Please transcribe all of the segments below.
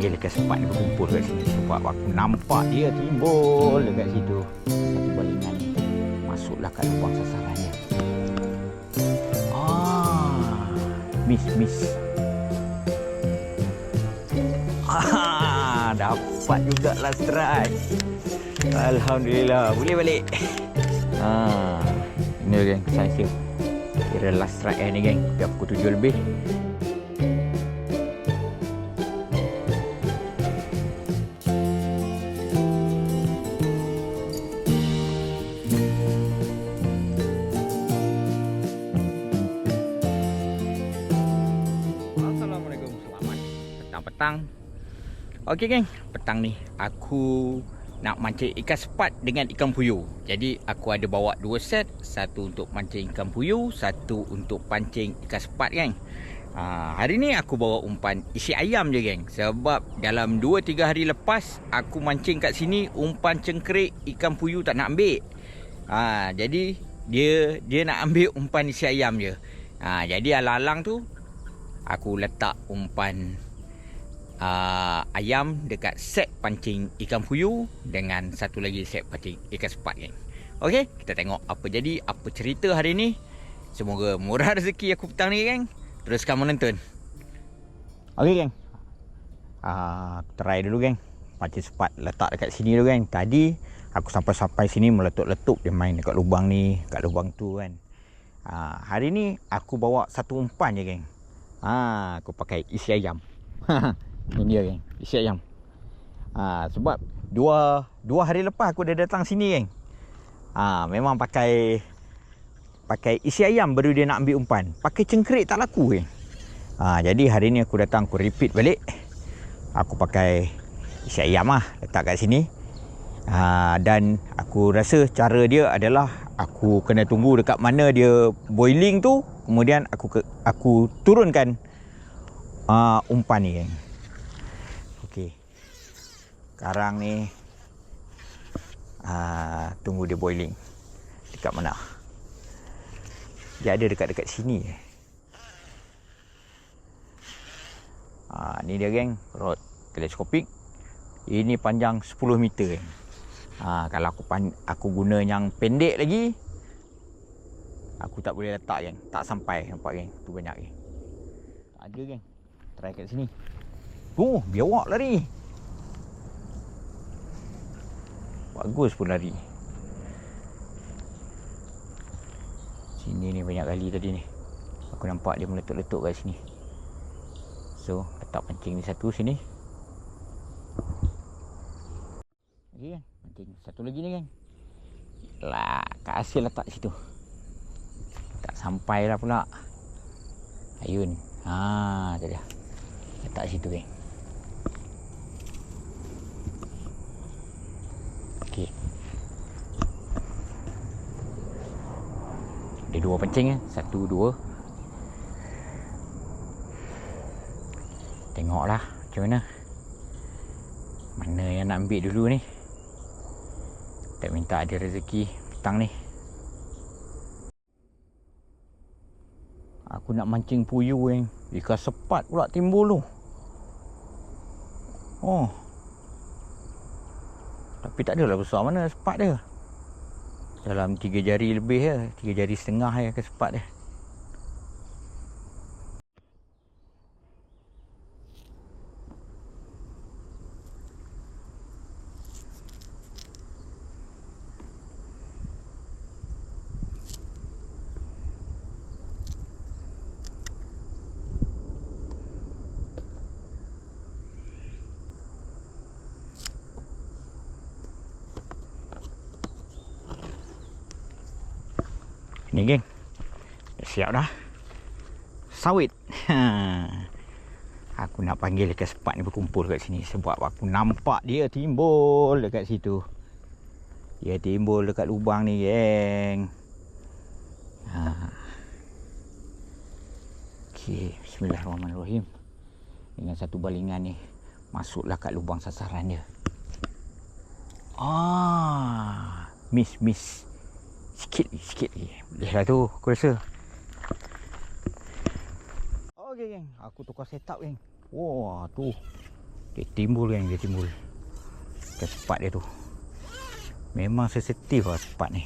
panggil ikan sepat ni berkumpul kat sini sebab aku nampak dia timbul dekat situ. Satu balingan ni masuklah kat lubang sasaran dia. Miss. Dapat juga last try. Alhamdulillah, boleh balik. Ini geng, saya kira last try ni geng. Dah pukul 7 lebih. Assalamualaikum, selamat petang-petang. Okey geng, petang ni aku nak mancing ikan sepat dengan ikan puyuh. Jadi aku ada bawa dua set, satu untuk mancing ikan puyuh, satu untuk pancing ikan sepat geng. Hari ni aku bawa umpan isi ayam je geng. Sebab dalam 2-3 hari lepas aku mancing kat sini umpan cengkerik ikan puyuh tak nak ambil. Jadi dia nak ambil umpan isi ayam je. Jadi alang-alang tu aku letak umpan ayam dekat set pancing ikan puyuh dengan satu lagi set pancing ikan sepat geng. Okey, kita tengok apa jadi, apa cerita hari ni. Semoga murah rezeki aku petang ni geng. Teruskan menonton. Okey geng, try dulu geng pancing sepat letak dekat sini dulu geng. Tadi aku sampai sini meletup-letup dia main dekat lubang ni, kat lubang tu kan. Hari ni aku bawa satu umpan je geng. Aku pakai isi ayam. Ini dia geng, isi ayam. Sebab dua hari lepas aku dah datang sini geng. Memang pakai isi ayam baru dia nak ambil umpan. Pakai cengkerik tak laku geng. Jadi hari ni aku datang, aku repeat balik. Aku pakai isi ayam letak kat sini. Dan aku rasa cara dia adalah aku kena tunggu dekat mana dia boiling tu, kemudian aku turunkan umpan ni geng. Okey. Sekarang ni tunggu dia boiling. Dekat mana? Dia ada dekat sini. Ni dia geng, rod teleskopik. Ini panjang 10 meter geng. Kalau aku guna yang pendek lagi, aku tak boleh letak geng. Tak sampai, nampak geng. Tu banyak geng. Tak ada geng. Try kat sini. Biawak lari. Bagus pun lari. Sini ni banyak kali tadi ni. Aku nampak dia meletup-letup kat sini. So, letak pancing ni satu sini. Okey kan? Pancing satu lagi ni geng. Lah, Kak Asil letak situ. Tak sampai lah pula. Ayun. Tu dia. Letak situ geng. Okey. Ada dua pancing ya. 1, 2. Tengoklah macam mana. Mana yang nak ambil dulu ni. Tak minta ada rezeki petang ni. Aku nak mancing puyuh geng. Ikan sepat pula timbul tu. Tapi tak adalah besar mana sepat dia. Dalam 3 jari lebih ya. 3 jari setengah ya ke sepat dia. Ni geng, dah siap dah. Sawit. Aku nak panggil ikan sepat ni berkumpul kat sini sebab aku nampak dia timbul dekat situ. Dia timbul dekat lubang ni geng. Okey, bismillahirrahmanirrahim. Dengan satu balingan ni masuklah kat lubang sasaran dia. Miss. Sikit lagi. Boleh lah tu, aku rasa. Okey geng, aku tukar setup geng. Wah, tu. Dia timbul kan, dia timbul. Ikan sepat dia tu. Memang sensitif lah sepat ni.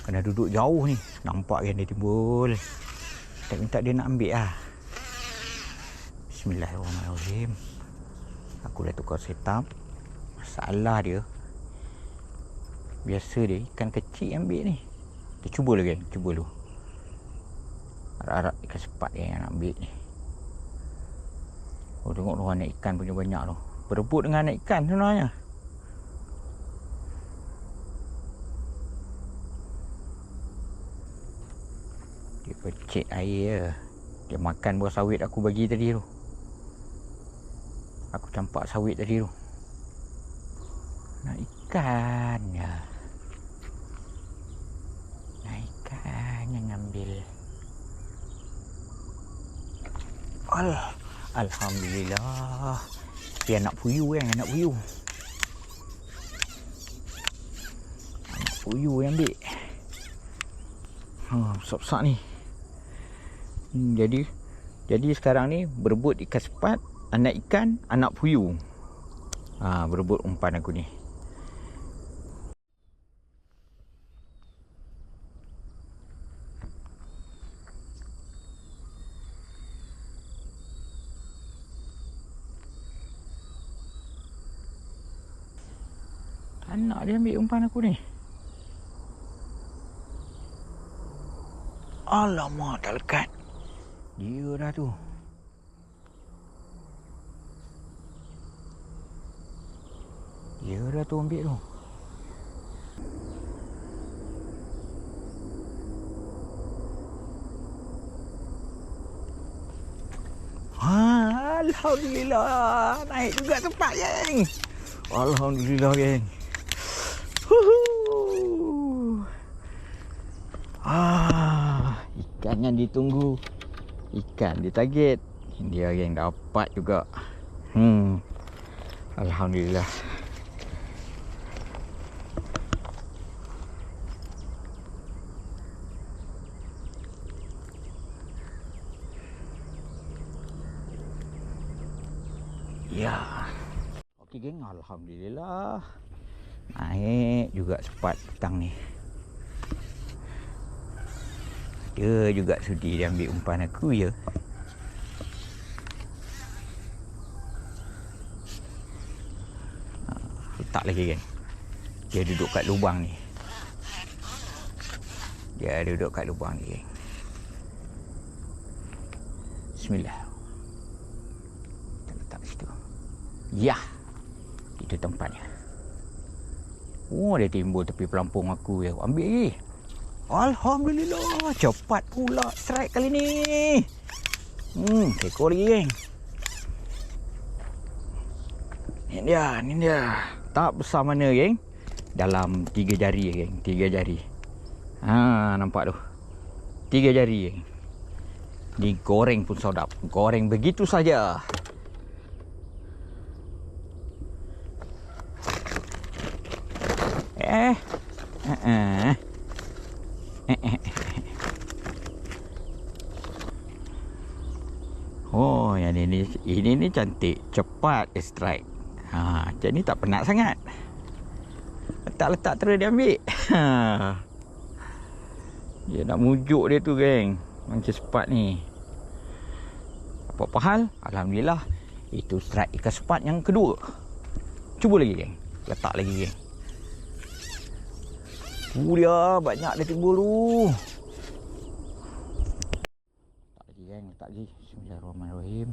Kena duduk jauh ni. Nampak kan dia timbul. Tak minta dia nak ambil lah. Bismillahirrahmanirrahim. Aku dah tukar setup. Masalah dia, biasa dia ikan kecil ambil ni. Kita cuba lagi, cuba dulu. Harap-harap ikan sepat yang nak ambil ni. Oh, tengok tu anak ikan punya banyak tu. Berebut dengan anak ikan sebenarnya. Dia pecik air. Dia makan buah sawit aku bagi tadi tu. Aku campak sawit tadi tu. Nak ikan ya. Nak ikan yang ambil. Alhamdulillah. Dia anak puyuh kan, anak puyuh. Anak puyuh yang ambil. Besar-besar ni. Jadi sekarang ni berebut ikan sepat, anak ikan, anak puyuh. Berebut umpan aku ni. Anak dia ambil umpan aku ni. Alamak, tak lekat. Dia dah tu. Dia dah tu ambil tu. Alhamdulillah. Naik juga tempat, geng. Alhamdulillah, geng. Ikan yang ditunggu. Ikan ditarget. Dia yang dapat juga. Alhamdulillah. Ya. Okey geng, alhamdulillah. Naik juga sepat petang ni. Dia juga sudi dia ambil umpan aku ya. Letak lagi kan. Dia duduk kat lubang ni. Dia duduk kat lubang ni geng. Bismillah. Kita letak situ. Ya. Itu tempatnya. Oh, dia timbul tepi pelampung aku ya. Ambil lagi. Alhamdulillah, cepat pula strike kali ni. Ekor lagi geng. Ni dia. Tak besar mana geng. Dalam 3 jari geng, 3 jari. Nampak tu. 3 jari geng. Digoreng pun sedap. Goreng begitu saja. Oh, yang ini cantik, cepat strike. Macam ni tak penat sangat. Letak terus dia ambil. Dia nak mujuk dia tu geng. Macam sepat ni. Apa-apa hal, alhamdulillah. Itu strike ikan sepat yang kedua. Cuba lagi geng. Letak lagi geng. Dia banyak dia timbul tu. Letak lagi geng, letak lagi. Bismillahirrahmanirrahim.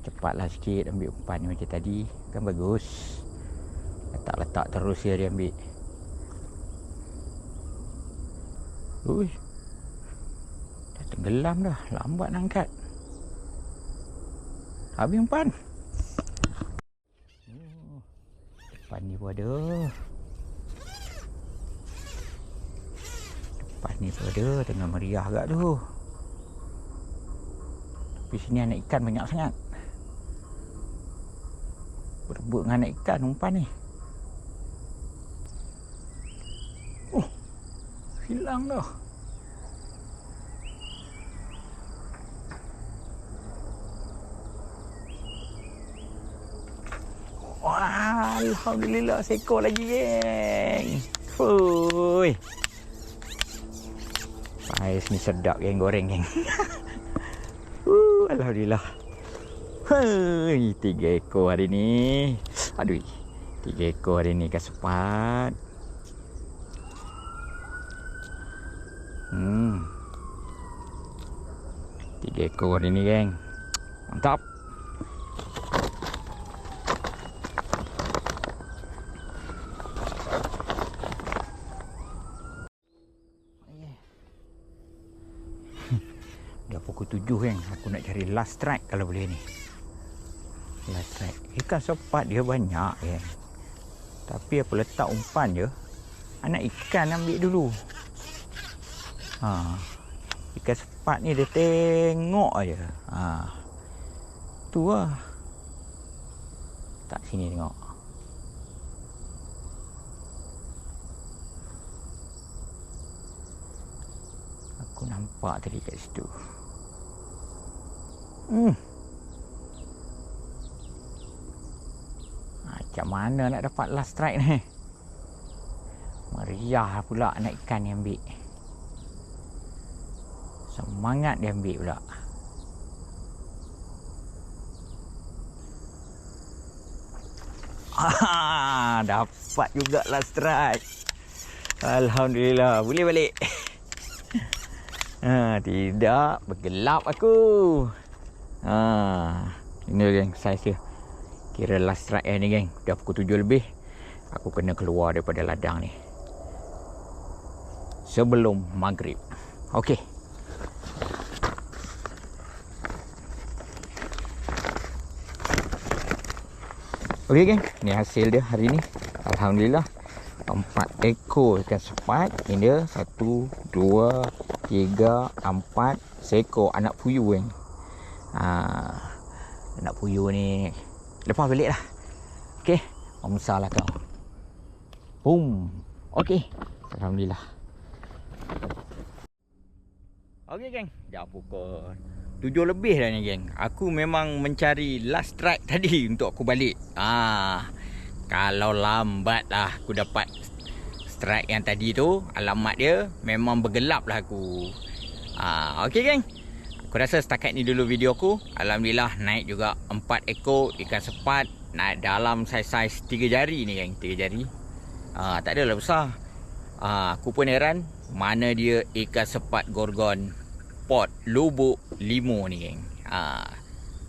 Cepatlah sikit ambil umpan ni macam tadi. Kan bagus. Letak terus dia ambil. Dah tenggelam dah. Lambat nak angkat. Habis umpan. Umpan ni pun ada. Umpan ni pun ada. Tengah meriah agak tu. Tapi sini anak ikan banyak sangat. Berebut dengan anak ikan umpan ni. Hilang dah. Alhamdulillah seekor lagi, geng. Fuh. Pais ni sedap, geng, goreng, geng. Alhamdulillah. Hei, 3 ekor hari ni. Aduh. 3 ekor hari ni ikan sepat. 3 ekor hari ni, geng. Mantap. Dah pukul 7, geng. Aku nak cari last strike kalau boleh ni. Last strike. Ikan sepat dia banyak, geng. Tapi apa letak umpan je, anak ikan ambil dulu. Ikan sepat ni dia tengok aja. Tu lah. Tak sini tengok. Aku nampak tadi kat situ. Macam mana nak dapat last strike ni? Meriah pula anak ikan yang ambil. Semangat dia ambil pula. Dapat juga last strike. Alhamdulillah. Boleh balik. Tidak. Bergelap aku. Ini geng, saiz dia. Kira last strike ni, geng. Dah pukul 7 lebih. Aku kena keluar daripada ladang ni sebelum maghrib. Okey. Okey, geng. Ni hasil dia hari ni. Alhamdulillah. 4 ekor ikan sepat. Ini dia 1, 2, 3, 4 seekor anak puyuh, geng. Anak puyuh ni lepas balik lah. Okey. Besar lah kau. Boom. Okey. Alhamdulillah. Okey, geng. Dah pukul 7 lebih dah ni, geng. Aku memang mencari last strike tadi untuk aku balik. Kalau lambat lah aku dapat strike yang tadi tu, alamat dia memang bergelap lah aku. Okey, geng. Aku rasa setakat ni dulu video aku. Alhamdulillah naik juga 4 ekor ikan sepat. Naik dalam saiz 3 jari ni, geng. 3 jari. Tak adalah besar. Aku pun heran mana dia ikan sepat gorgon pot lubuk limo ni, geng.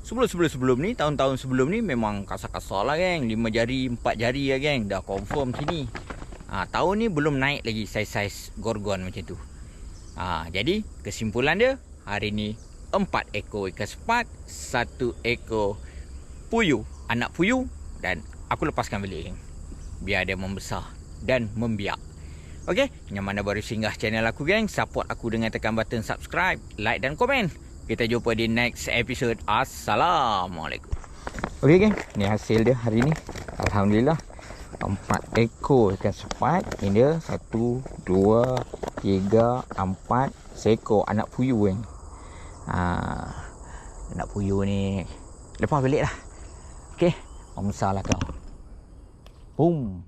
Sebelum ni, tahun-tahun sebelum ni memang kasar-kasar lah, geng. 5 jari, 4 jari lah, geng. Dah confirm sini. Tahun ni belum naik lagi saiz-saiz gorgon macam tu. Jadi kesimpulan dia, hari ni 4 ekor ikan sepat, 1 ekor puyuh, anak puyuh, dan aku lepaskan balik, geng. Biar dia membesar dan membiak. Okey, yang mana baru singgah channel aku, geng, support aku dengan tekan button subscribe, like dan komen. Kita jumpa di next episode. Assalamualaikum. Okey, geng, ni hasil dia hari ni. Alhamdulillah. 4 ekor ikan sepat. Ini dia 1, 2, 3, 4 seekor anak puyuh, geng. Anak puyuh ni lepas balik lah. Okey, besar lah kau. Boom.